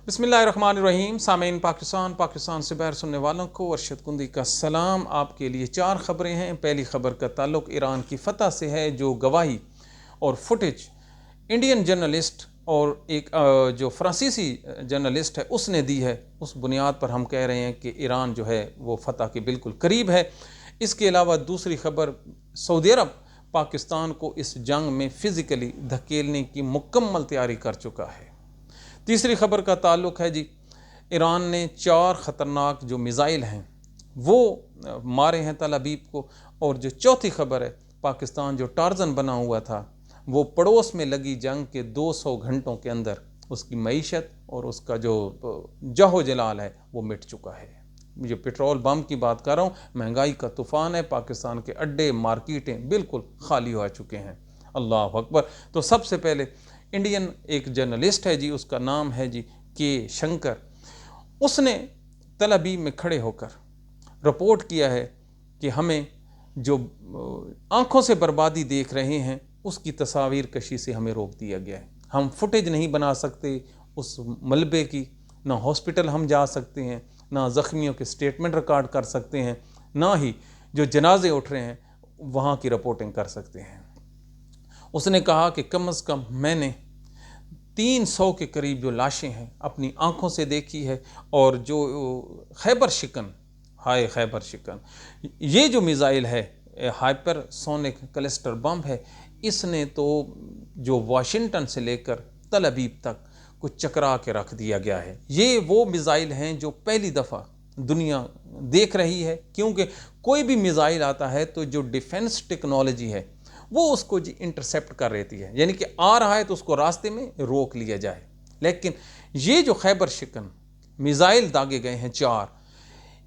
बिस्मिल्लाहिर्रहमानिर्रहीम। सामीन पाकिस्तान से बाहर सुनने वालों को अरशद कुंदी का सलाम। आपके लिए 4 ख़बरें हैं। पहली ख़बर का ताल्लुक ईरान की फ़तह से है, जो गवाही और फुटेज इंडियन जर्नलिस्ट और एक जो फ्रांसीसी जर्नलिस्ट है उसने दी है, उस बुनियाद पर हम कह रहे हैं कि ईरान जो है वो फ़तह के बिल्कुल करीब है। इसके अलावा दूसरी ख़बर, सऊदी अरब पाकिस्तान को इस जंग में फ़िज़िकली धकेलने की मुकम्मल तैयारी कर चुका है। तीसरी ख़बर का ताल्लुक़ है जी, ईरान ने 4 ख़तरनाक जो मिज़ाइल हैं वो मारे हैं तल अबीब को। और जो चौथी ख़बर है, पाकिस्तान जो टार्ज़न बना हुआ था वो पड़ोस में लगी जंग के 200 घंटों के अंदर उसकी मईशत और उसका जो जहो जलाल है वो मिट चुका है। जो पेट्रोल बम की बात कर रहा हूँ, महंगाई का तूफ़ान है, पाकिस्तान के अड्डे मार्केटें बिल्कुल खाली हो चुके हैं। अल्लाह अकबर। तो सबसे पहले इंडियन एक जर्नलिस्ट है जी, उसका नाम है जी के शंकर। उसने तल अबीब में खड़े होकर रिपोर्ट किया है कि हमें जो आंखों से बर्बादी देख रहे हैं उसकी तस्वीर कशी से हमें रोक दिया गया है। हम फुटेज नहीं बना सकते उस मलबे की, ना हॉस्पिटल हम जा सकते हैं, ना ज़ख्मियों के स्टेटमेंट रिकॉर्ड कर सकते हैं, ना ही जो जनाजे उठ रहे हैं वहाँ की रिपोर्टिंग कर सकते हैं। उसने कहा कि कम से कम मैंने 300 के करीब जो लाशें हैं अपनी आंखों से देखी है। और जो खैबर शिकन, हाय खैबर शिकन, ये जो मिज़ाइल है हाइपरसोनिक क्लस्टर बम है, इसने तो जो वाशिंगटन से लेकर तल अबीब तक कुछ चकरा के रख दिया गया है। ये वो मिज़ाइल हैं जो पहली दफ़ा दुनिया देख रही है, क्योंकि कोई भी मिज़ाइल आता है तो जो डिफेंस टेक्नोलॉजी है वो उसको जी इंटरसेप्ट कर रहती है, यानी कि आ रहा है तो उसको रास्ते में रोक लिया जाए। लेकिन ये जो खैबर शिकन मिज़ाइल दागे गए हैं 4,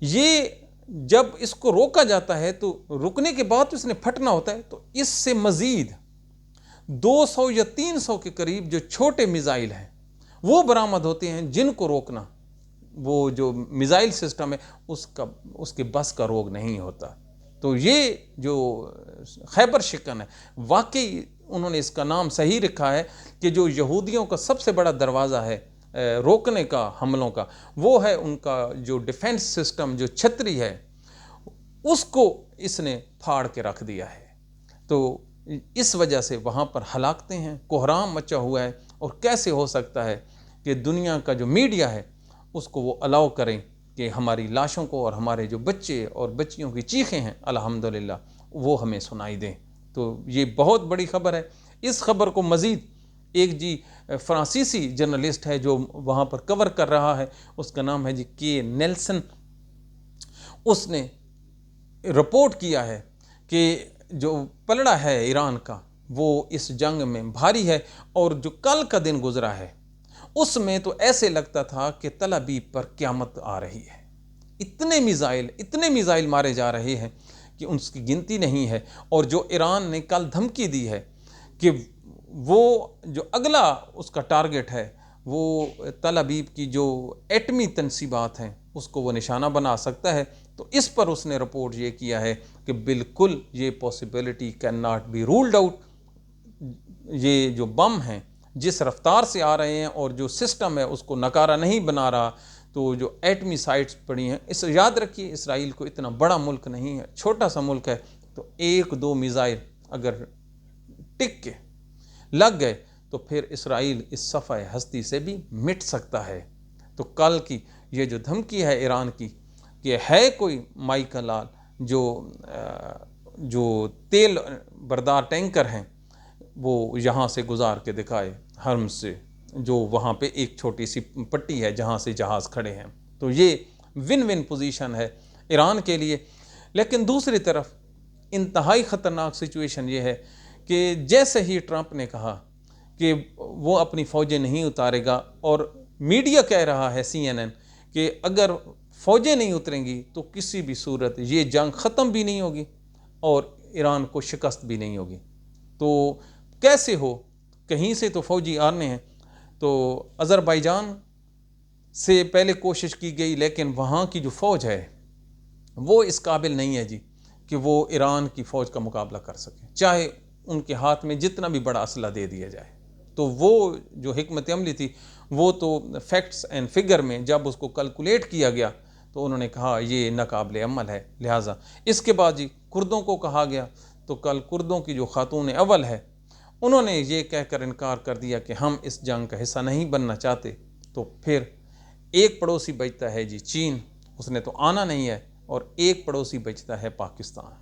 ये जब इसको रोका जाता है तो रुकने के बाद तो इसने फटना होता है, तो इससे मज़ीद 200 या 300 के करीब जो छोटे मिज़ाइल हैं वो बरामद होते हैं, जिनको रोकना वो जो मिज़ाइल सिस्टम है उसके बस का रोग नहीं होता। तो ये जो खैबर शिकन है, वाकई उन्होंने इसका नाम सही रखा है कि जो यहूदियों का सबसे बड़ा दरवाज़ा है रोकने का हमलों का, वो है उनका जो डिफेंस सिस्टम, जो छतरी है, उसको इसने फाड़ के रख दिया है। तो इस वजह से वहाँ पर हलाकतें हैं, कोहराम मचा हुआ है। और कैसे हो सकता है कि दुनिया का जो मीडिया है उसको वो अलाउ करें कि हमारी लाशों को और हमारे जो बच्चे और बच्चियों की चीखें हैं अल्हम्दुलिल्लाह वो हमें सुनाई दें। तो ये बहुत बड़ी ख़बर है। इस खबर को मज़ीद एक जी फ्रांसीसी जर्नलिस्ट है जो वहाँ पर कवर कर रहा है, उसका नाम है जी के नेल्सन। उसने रिपोर्ट किया है कि जो पलड़ा है ईरान का वो इस जंग में भारी है। और जो कल का दिन गुजरा है उसमें तो ऐसे लगता था कि तल अबीब पर क़यामत आ रही है। इतने मिज़ाइल मारे जा रहे हैं कि उसकी गिनती नहीं है। और जो ईरान ने कल धमकी दी है कि वो जो अगला उसका टारगेट है वो तल अबीब की जो एटमी तनसीबात हैं उसको वो निशाना बना सकता है, तो इस पर उसने रिपोर्ट ये किया है कि बिल्कुल ये possibility can not be ruled out. ये जो बम हैं जिस रफ्तार से आ रहे हैं और जो सिस्टम है उसको नकारा नहीं बना रहा, तो जो एटमी साइट्स पड़ी हैं, इस याद रखिए इसराइल को इतना बड़ा मुल्क नहीं है, छोटा सा मुल्क है, तो 1-2 मिज़ाइल अगर टिक के लग गए तो फिर इसराइल इस सफ़े हस्ती से भी मिट सकता है। तो कल की ये जो धमकी है ईरान की कि है कोई माई का लाल जो तेल बरदार टैंकर हैं वो यहाँ से गुजार के दिखाए हर्म से, जो वहाँ पे एक छोटी सी पट्टी है जहाँ से जहाज़ खड़े हैं। तो ये विन विन पोजीशन है ईरान के लिए। लेकिन दूसरी तरफ इंतहाई ख़तरनाक सिचुएशन ये है कि जैसे ही ट्रंप ने कहा कि वो अपनी फ़ौजें नहीं उतारेगा, और मीडिया कह रहा है CNN कि अगर फ़ौजें नहीं उतरेंगी तो किसी भी सूरत ये जंग ख़त्म भी नहीं होगी और ईरान को शिकस्त भी नहीं होगी। तो कैसे हो, कहीं से तो फ़ौजी आने हैं। तो अज़रबैजान से पहले कोशिश की गई, लेकिन वहाँ की जो फ़ौज है वो इस काबिल नहीं है जी कि वो ईरान की फ़ौज का मुकाबला कर सके, चाहे उनके हाथ में जितना भी बड़ा असला दे दिया जाए। तो वो जो हिकमत अमली थी वो तो फैक्ट्स एंड फिगर में जब उसको कैलकुलेट किया गया तो उन्होंने कहा ये नाकाबिल अमल है। लिहाजा इसके बाद जी कुर्दों को कहा गया, तो कल कुर्दों की जो खातून अव्वल है उन्होंने ये कहकर इनकार कर दिया कि हम इस जंग का हिस्सा नहीं बनना चाहते। तो फिर एक पड़ोसी बचता है जी चीन, उसने तो आना नहीं है, और एक पड़ोसी बचता है पाकिस्तान।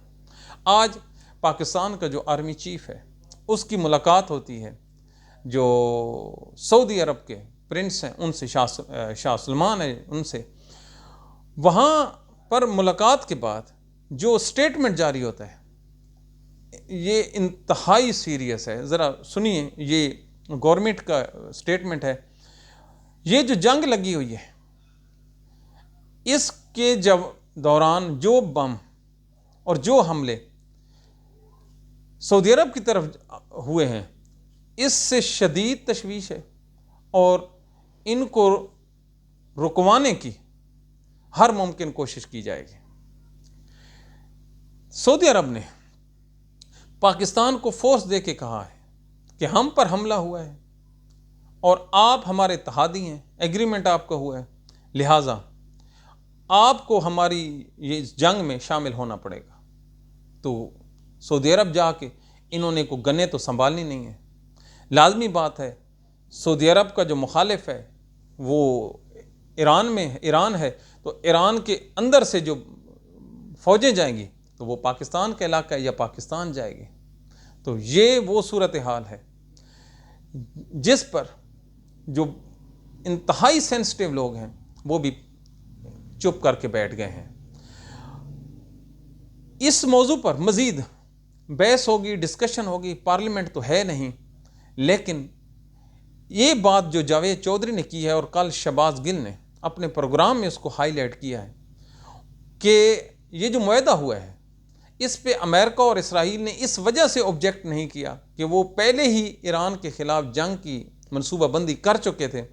आज पाकिस्तान का जो आर्मी चीफ है उसकी मुलाकात होती है जो सऊदी अरब के प्रिंस हैं उनसे, शाह सलमान है उनसे। वहाँ पर मुलाकात के बाद जो स्टेटमेंट जारी होता है ये इंतहाई सीरियस है। ज़रा सुनिए, ये गवर्नमेंट का स्टेटमेंट है। ये जो जंग लगी हुई है इसके जब दौरान जो बम और जो हमले सऊदी अरब की तरफ हुए हैं इससे शदीद तशवीश है और इनको रुकवाने की हर मुमकिन कोशिश की जाएगी। सऊदी अरब ने पाकिस्तान को फोर्स दे के कहा है कि हम पर हमला हुआ है और आप हमारे इत्तेहादी हैं, एग्रीमेंट आपका हुआ है, लिहाजा आपको हमारी ये इस जंग में शामिल होना पड़ेगा। तो सऊदी अरब जाके इन्होंने को गने तो संभालनी नहीं है। लाजमी बात है सऊदी अरब का जो मुखालिफ है वो ईरान है, तो ईरान के अंदर से जो फौजें जाएंगी तो वो पाकिस्तान का इलाका या पाकिस्तान जाएगी। तो ये वो सूरत हाल है जिस पर जो इंतहाई सेंसिटिव लोग हैं वो भी चुप करके बैठ गए हैं। इस मौजू पर मज़ीद बहस होगी, डिस्कशन होगी, पार्लियामेंट तो है नहीं, लेकिन ये बात जो जावेद चौधरी ने की है और कल शहबाज गिल ने अपने प्रोग्राम में उसको हाईलाइट किया है कि ये जो मुआहदा हुआ है इस पे अमेरिका और इसराइल ने इस वजह से ऑब्जेक्ट नहीं किया कि वो पहले ही ईरान के ख़िलाफ़ जंग की मनसूबाबंदी कर चुके थे,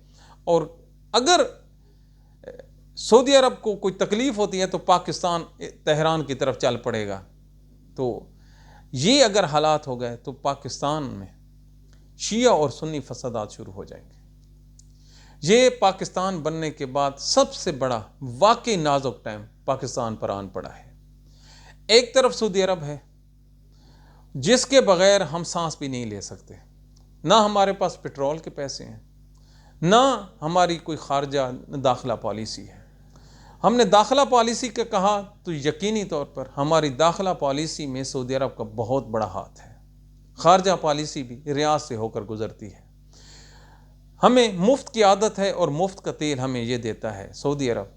और अगर सऊदी अरब को कोई तकलीफ़ होती है तो पाकिस्तान तेहरान की तरफ चल पड़ेगा। तो ये अगर हालात हो गए तो पाकिस्तान में शिया और सुन्नी फसादात शुरू हो जाएंगे। ये पाकिस्तान बनने के बाद सबसे बड़ा वाकई नाजुक टाइम पाकिस्तान पर आन पड़ा है। एक तरफ सऊदी अरब है जिसके बगैर हम सांस भी नहीं ले सकते, ना हमारे पास पेट्रोल के पैसे हैं, ना हमारी कोई खारजा दाखिला पॉलिसी है। हमने दाखिला पॉलिसी का कहा तो यकीनी तौर पर हमारी दाखिला पॉलिसी में सऊदी अरब का बहुत बड़ा हाथ है। खारजा पॉलिसी भी रियाद से होकर गुजरती है। हमें मुफ्त की आदत है और मुफ्त का तेल हमें ये देता है सऊदी अरब।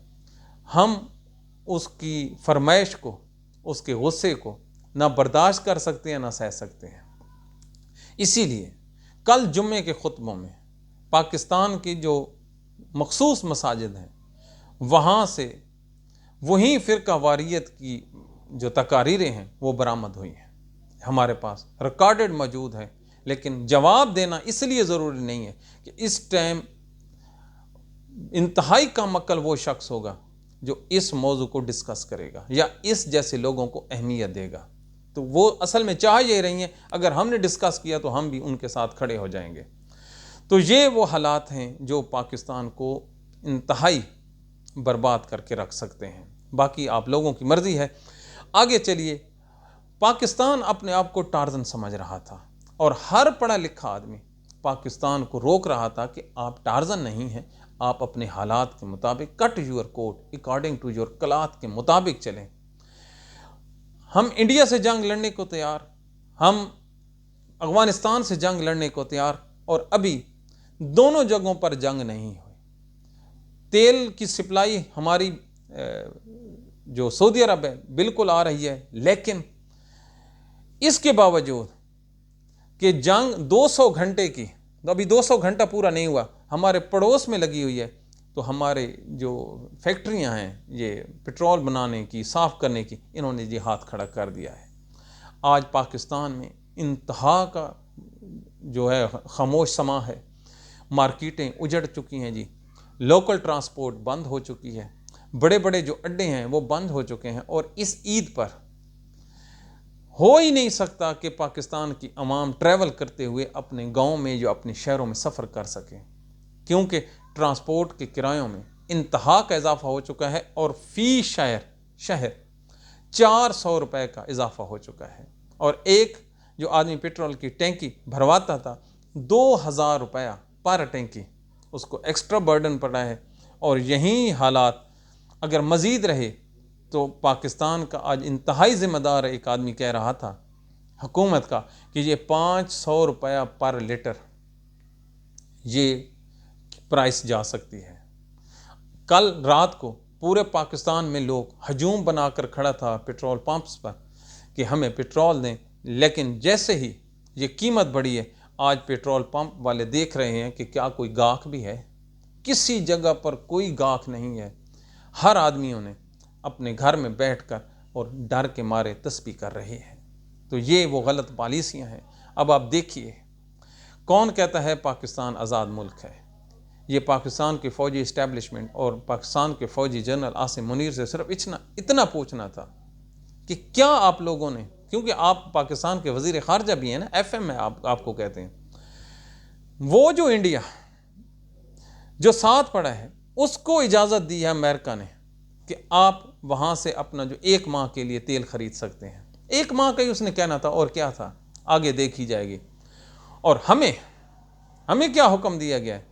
हम उसकी फरमाइश को, उसके गुस्से को ना बर्दाश्त कर सकते हैं ना सह सकते हैं। इसीलिए कल जुम्मे के खुतबों में पाकिस्तान की जो मखसूस मसाजिद हैं वहाँ से वही फ़िरका वारियत की जो तकारीरें हैं वो बरामद हुई हैं, हमारे पास रिकॉर्डेड मौजूद है। लेकिन जवाब देना इसलिए ज़रूरी नहीं है कि इस टाइम इंतहाई कम अक्ल वो शख्स होगा जो इस मौजू को डिस्कस करेगा या इस जैसे लोगों को अहमियत देगा। तो वो असल में चाह ये रही हैं अगर हमने डिस्कस किया तो हम भी उनके साथ खड़े हो जाएंगे। तो ये वो हालात हैं जो पाकिस्तान को इंतहाई बर्बाद करके रख सकते हैं। बाकी आप लोगों की मर्ज़ी है। आगे चलिए। पाकिस्तान अपने आप को टार्जन समझ रहा था और हर पढ़ा लिखा आदमी पाकिस्तान को रोक रहा था कि आप टार्जन नहीं हैं, आप अपने हालात के मुताबिक cut your coat according to your cloth के मुताबिक चलें। हम इंडिया से जंग लड़ने को तैयार, हम अफगानिस्तान से जंग लड़ने को तैयार, और अभी दोनों जगहों पर जंग नहीं हुई। तेल की सप्लाई हमारी जो सऊदी अरब है बिल्कुल आ रही है, लेकिन इसके बावजूद कि जंग 200 घंटे की, तो अभी 200 घंटा पूरा नहीं हुआ, हमारे पड़ोस में लगी हुई है, तो हमारे जो फैक्ट्रियां हैं ये पेट्रोल बनाने की, साफ़ करने की, इन्होंने ये हाथ खड़ा कर दिया है। आज पाकिस्तान में इंतहा का जो है खामोश समा है। मार्केटें उजड़ चुकी हैं जी, लोकल ट्रांसपोर्ट बंद हो चुकी है, बड़े बड़े जो अड्डे हैं वो बंद हो चुके हैं। और इस ईद पर हो ही नहीं सकता कि पाकिस्तान की आवाम ट्रैवल करते हुए अपने गाँव में, जो अपने शहरों में सफ़र कर सकें। क्योंकि ट्रांसपोर्ट के किरायों में इंतहा का इजाफा हो चुका है और फी शहर 400 रुपए का इजाफा हो चुका है। और एक जो आदमी पेट्रोल की टैंकी भरवाता था 2000 रुपया पर टैंकी, उसको एक्स्ट्रा बर्डन पड़ा है। और यही हालात अगर मज़ीद रहे तो पाकिस्तान का आज इंतहाई ज़िम्मेदार एक आदमी कह रहा था हुकूमत का कि ये 500 रुपया पर लीटर ये प्राइस जा सकती है। कल रात को पूरे पाकिस्तान में लोग हजूम बनाकर खड़ा था पेट्रोल पंप्स पर कि हमें पेट्रोल दें, लेकिन जैसे ही ये कीमत बढ़ी है आज पेट्रोल पंप वाले देख रहे हैं कि क्या कोई गाहक भी है। किसी जगह पर कोई गाहक नहीं है। हर आदमियों ने अपने घर में बैठकर और डर के मारे तस्बीह कर रहे हैं। तो ये वो गलत पॉलिसियाँ हैं। अब आप देखिए, कौन कहता है पाकिस्तान आज़ाद मुल्क है? ये पाकिस्तान के फ़ौजी इस्टेब्लिशमेंट और पाकिस्तान के फ़ौजी जनरल आसिम मुनीर से सिर्फ इतना पूछना था कि क्या आप लोगों ने, क्योंकि आप पाकिस्तान के वज़ीर ख़ारजा भी हैं ना, FM में आपको कहते हैं, वो जो इंडिया जो साथ पड़ा है उसको इजाज़त दी है अमेरिका ने कि आप वहाँ से अपना जो 1 माह के लिए तेल ख़रीद सकते हैं। 1 माह का ही उसने कहना था, और क्या था आगे देखी जाएगी। और हमें क्या हुक्म दिया गया है?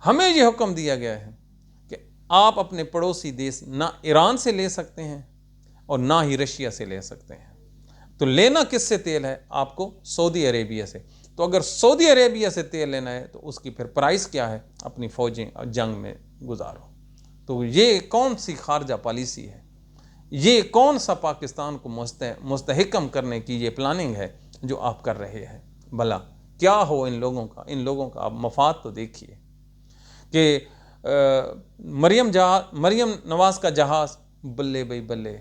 हमें ये हुक्म दिया गया है कि आप अपने पड़ोसी देश ना ईरान से ले सकते हैं और ना ही रशिया से ले सकते हैं। तो लेना किससे तेल है? आपको सऊदी अरेबिया से। तो अगर सऊदी अरेबिया से तेल लेना है तो उसकी फिर प्राइस क्या है? अपनी फ़ौजें जंग में गुजारो। तो ये कौन सी खारजा पॉलिसी है? ये कौन सा पाकिस्तान को मुस्तहकम करने की ये प्लानिंग है जो आप कर रहे हैं? भला क्या हो इन लोगों का? इन लोगों का आप मफाद तो देखिए कि मरियम नवाज का जहाज़ बल्ले भाई बल्ले,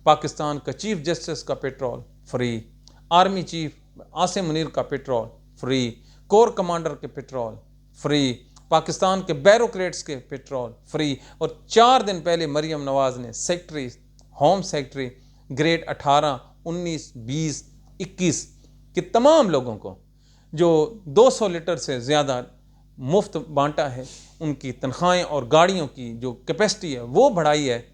पाकिस्तान का चीफ जस्टिस का petrol free, army chief Asim Munir का पेट्रोल फ्री, कोर कमांडर के पेट्रोल फ्री, पाकिस्तान के बैरोक्रेट्स के पेट्रोल फ्री। और 4 दिन पहले मरियम नवाज ने होम सेक्रेटरी ग्रेड 18, 19, 20, 21 के तमाम लोगों को जो 200 लीटर से ज़्यादा मुफ्त बांटा है, उनकी तनख्वाहें और गाड़ियों की जो कैपेसिटी है वो बढ़ाई है।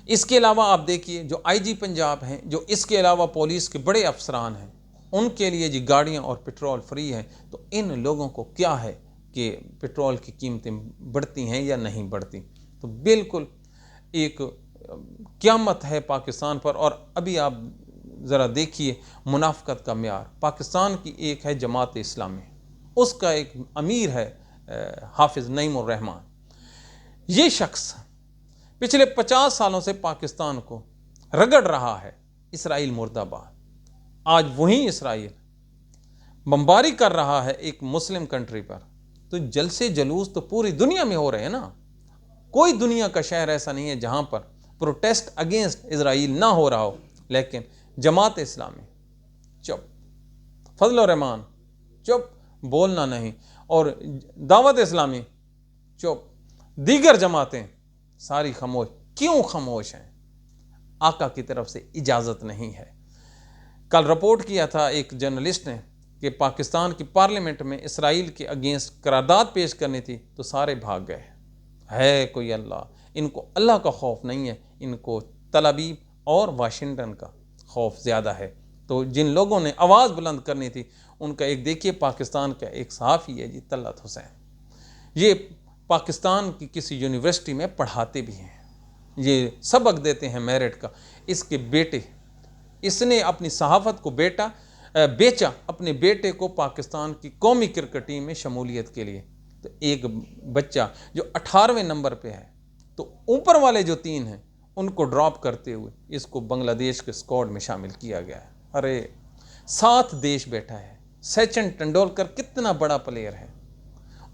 इसके अलावा आप देखिए जो IG पंजाब हैं, जो इसके अलावा पुलिस के बड़े अफसरान हैं, उनके लिए जी गाड़ियाँ और पेट्रोल फ्री है। तो इन लोगों को क्या है कि पेट्रोल की कीमतें बढ़ती हैं या नहीं बढ़ती? तो बिल्कुल एक क़यामत है पाकिस्तान पर। और अभी आप ज़रा देखिए मुनाफ़क़त का म्यार। पाकिस्तान की एक है जमात इस्लामी, उसका एक अमीर है हाफिज़ नईमुर रहमान। ये शख्स पिछले 50 सालों से पाकिस्तान को रगड़ रहा है, इसराइल मुर्दाबाद। आज वही इसराइल बमबारी कर रहा है एक मुस्लिम कंट्री पर। तो जलसे जुलूस तो पूरी दुनिया में हो रहे हैं ना। कोई दुनिया का शहर ऐसा नहीं है जहां पर प्रोटेस्ट अगेंस्ट इसराइल ना हो रहा हो। लेकिन जमात इस्लामी चुप, फजल रहमान चुप, बोलना नहीं, और दावत इस्लामी चुप, दीगर जमातें सारी खामोश। क्यों खामोश हैं? आका की तरफ से इजाज़त नहीं है। कल रिपोर्ट किया था एक जर्नलिस्ट ने कि पाकिस्तान की पार्लियामेंट में इसराइल के अगेंस्ट करारदाद पेश करनी थी तो सारे भाग गए। है कोई अल्लाह? इनको अल्लाह का खौफ नहीं है, इनको तल अबीब और वाशिंगटन का खौफ ज़्यादा है। तो जिन लोगों ने आवाज़ बुलंद करनी थी उनका एक देखिए, पाकिस्तान का एक सहाफ़ी है जी तलत हुसैन, ये पाकिस्तान की किसी यूनिवर्सिटी में पढ़ाते भी हैं, ये सबक देते हैं मेरिट का। इसके बेटे, इसने अपनी सहाफ़त को बेचा अपने बेटे को पाकिस्तान की कौमी क्रिकेट टीम में शमूलियत के लिए। तो एक बच्चा जो 18वें नंबर पे है, तो ऊपर वाले जो 3 हैं उनको ड्रॉप करते हुए इसको बांग्लादेश के स्क्वाड में शामिल किया गया है। अरे 7 देश बैठा है। सचिन तेंदुलकर कितना बड़ा प्लेयर है,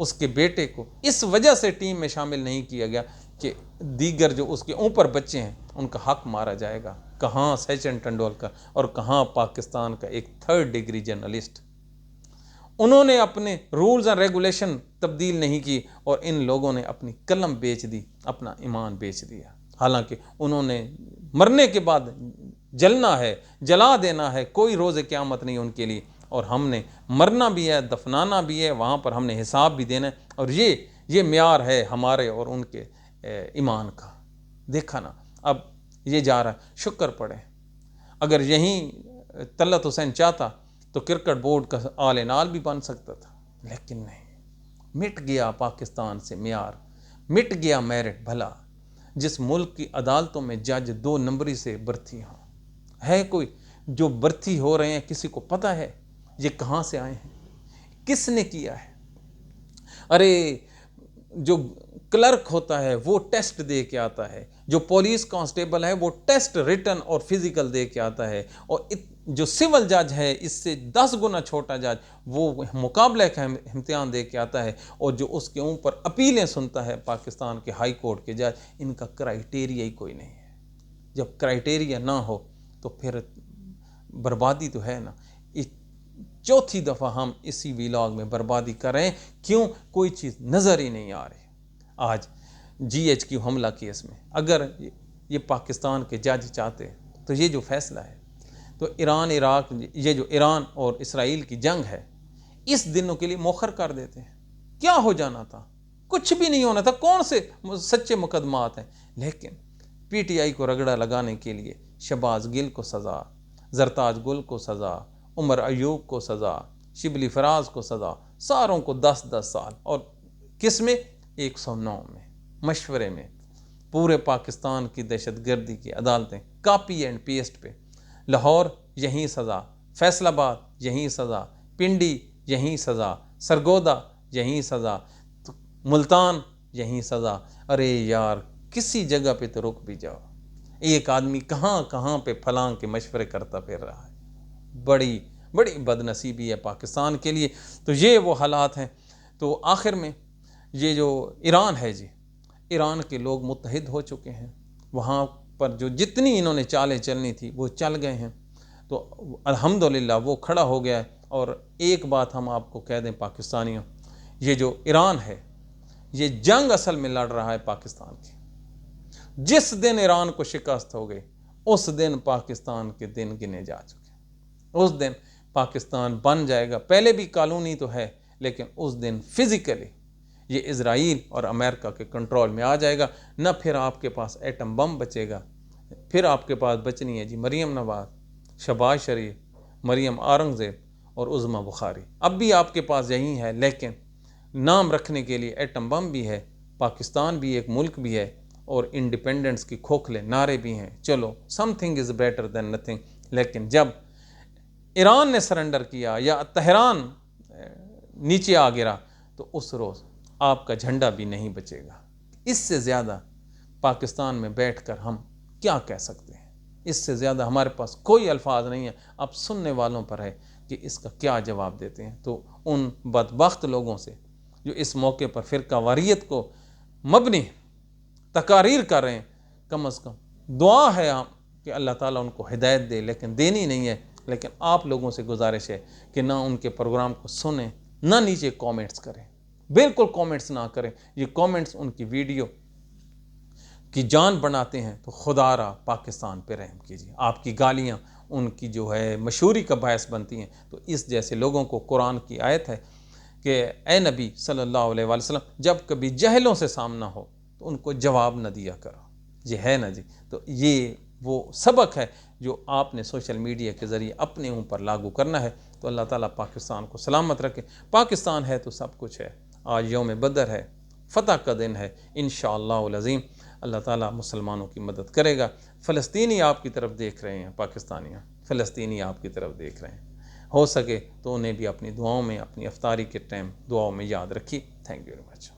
उसके बेटे को इस वजह से टीम में शामिल नहीं किया गया कि दीगर जो उसके ऊपर बच्चे हैं उनका हक मारा जाएगा। कहाँ सचिन तेंदुलकर और कहाँ पाकिस्तान का एक 3rd डिग्री जर्नलिस्ट। उन्होंने अपने रूल्स एंड रेगुलेशन तब्दील नहीं की और इन लोगों ने अपनी कलम बेच दी, अपना ईमान बेच दिया। हालांकि उन्होंने मरने के बाद जलना है, जला देना है, कोई रोज़ क़यामत नहीं उनके लिए। और हमने मरना भी है, दफनाना भी है, वहाँ पर हमने हिसाब भी देना है। और ये म्यार है हमारे और उनके ईमान का। देखा ना, अब ये जा रहा है, शुक्र पड़े। अगर यहीं तलत हुसैन चाहता तो क्रिकेट बोर्ड का आले नाल भी बन सकता था, लेकिन नहीं, मिट गया पाकिस्तान से म्यार, मिट गया मेरिट। भला जिस मुल्क की अदालतों में जज 2 नंबरी से भर्ती हों, है कोई जो भर्ती हो रहे हैं किसी को पता है ये कहाँ से आए हैं, किसने किया है? अरे जो क्लर्क होता है वो टेस्ट दे के आता है, जो पुलिस कांस्टेबल है वो टेस्ट रिटन और फिजिकल दे के आता है, और जो सिविल जज है इससे 10 गुना छोटा जज वो मुकाबले का इम्तिहान दे के आता है, और जो उसके ऊपर अपीलें सुनता है पाकिस्तान के हाई कोर्ट के जज, इनका क्राइटेरिया ही कोई नहीं है। जब क्राइटेरिया ना हो तो फिर बर्बादी तो है ना। चौथी दफ़ा हम इसी व्लॉग में बर्बादी कर रहे हैं, क्यों? कोई चीज़ नज़र ही नहीं आ रही। आज GHQ हमला केस में अगर ये पाकिस्तान के जज चाहते तो ये जो फैसला है, तो ईरान इराक, ये जो ईरान और इसराइल की जंग है, इस दिनों के लिए मौखर कर देते हैं। क्या हो जाना था? कुछ भी नहीं होना था। कौन से सच्चे मुकदमात हैं? लेकिन PTI को रगड़ा लगाने के लिए शहबाज गिल को सज़ा, जरताज गुल को सज़ा, उमर अयूब को सज़ा, शिबली फराज को सज़ा, सारों को 10-10 साल। और किस में? 109 में, मशवरे में। पूरे पाकिस्तान की दहशतगर्दी की अदालतें कॉपी एंड पेस्ट पे। लाहौर यहीं सज़ा, फैसलाबाद यहीं सज़ा, पिंडी यहीं सज़ा, सरगोदा यहीं सज़ा, तो मुल्तान यहीं सज़ा। अरे यार, किसी जगह पे तो रुक भी जाओ। एक आदमी कहाँ कहाँ पे फलां के मशवरे करता फिर रहा है। बड़ी बड़ी बदनसीबी है पाकिस्तान के लिए। तो ये वो हालात हैं। तो आखिर में ये जो ईरान है जी, ईरान के लोग मुत्तहिद हो चुके हैं। वहाँ पर जो जितनी इन्होंने चालें चलनी थी वो चल गए हैं। तो अल्हम्दुलिल्लाह वो खड़ा हो गया है। और एक बात हम आपको कह दें पाकिस्तानियों, ये जो ईरान है ये जंग असल में लड़ रहा है पाकिस्तान की। जिस दिन ईरान को शिकस्त हो गई उस दिन पाकिस्तान के दिन गिने जा चुके। उस दिन पाकिस्तान बन जाएगा, पहले भी कानूनी तो है, लेकिन उस दिन फिजिकली ये इजराइल और अमेरिका के कंट्रोल में आ जाएगा। न फिर आपके पास एटम बम बचेगा, फिर आपके पास बचनी है जी मरीम नवाज, शहबाज शरीफ, मरीम औरंगज़ेब और उज़मा बुखारी। अब भी आपके पास यही है, लेकिन नाम रखने के लिए एटम बम भी है, पाकिस्तान भी एक मुल्क भी है, और इंडिपेंडेंस की खोखले नारे भी हैं। चलो, something is better than nothing. लेकिन जब ईरान ने सरेंडर किया या तेहरान नीचे आ गिरा, तो उस रोज़ आपका झंडा भी नहीं बचेगा। इससे ज़्यादा पाकिस्तान में बैठकर हम क्या कह सकते हैं? इससे ज़्यादा हमारे पास कोई अल्फाज नहीं है। अब सुनने वालों पर है कि इसका क्या जवाब देते हैं। तो उन बदबख्त लोगों से जो इस मौके पर फ़िरका वारियत को मबनी तकारीर कर रहे हैं, कम अज़ कम दुआ है हम कि अल्लाह ताला उनको हिदायत दे, लेकिन देनी नहीं है। लेकिन आप लोगों से गुजारिश है कि ना उनके प्रोग्राम को सुने, ना नीचे कमेंट्स करें, बिल्कुल कमेंट्स ना करें। ये कमेंट्स उनकी वीडियो की जान बनाते हैं। तो खुदारा पाकिस्तान पे रहम कीजिए। आपकी गालियाँ उनकी जो है मशहूरी का बायस बनती हैं। तो इस जैसे लोगों को कुरान की आयत है कि ए नबी सल्लल्लाहु अलैहि वसल्लम, जब कभी जहलों से सामना हो तो उनको जवाब न दिया करो। ये है ना जी। तो ये वो सबक है जो आपने सोशल मीडिया के ज़रिए अपने ऊपर लागू करना है। तो अल्लाह ताला पाकिस्तान को सलामत रखे। पाकिस्तान है तो सब कुछ है। आज यौम बदर है, फ़तह का दिन है। इंशाअल्लाहुल अज़ीम अल्लाह ताला मुसलमानों की मदद करेगा। फ़लस्तीनी आपकी तरफ देख रहे हैं, पाकिस्तानियाँ फ़लस्तीनी आपकी तरफ देख रहे हैं। हो सके तो उन्हें भी अपनी दुआओं में, अपनी अफ्तारी के टाइम दुआओं में याद रखिए। Thank you very much.